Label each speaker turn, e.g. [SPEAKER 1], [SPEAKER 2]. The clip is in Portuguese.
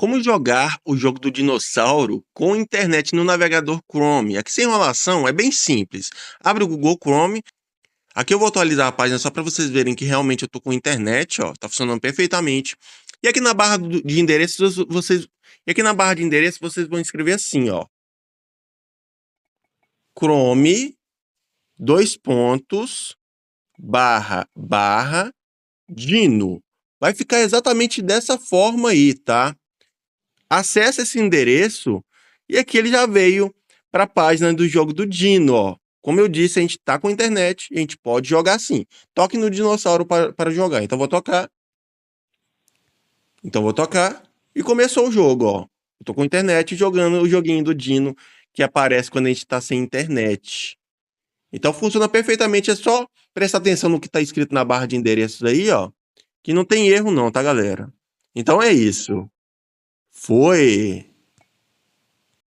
[SPEAKER 1] Como jogar o jogo do dinossauro com internet no navegador Chrome? Aqui sem enrolação, é bem simples. Abre o Google Chrome. Aqui eu vou atualizar a página só para vocês verem que realmente eu tô com internet, ó, tá funcionando perfeitamente. E aqui na barra de endereços vocês vão escrever assim, ó: Chrome, dois pontos, barra, barra, Dino. Vai ficar exatamente dessa forma aí, tá? Acesse esse endereço e aqui ele já veio para a página do jogo do Dino, ó. Como eu disse, a gente tá com internet e a gente pode jogar sim. Toque no dinossauro para jogar. Então vou tocar. E começou o jogo, ó. Eu tô com internet jogando o joguinho do Dino que aparece quando a gente tá sem internet. Então funciona perfeitamente, é só prestar atenção no que tá escrito na barra de endereços aí, ó, que não tem erro não, tá, galera? Então é isso. Foi.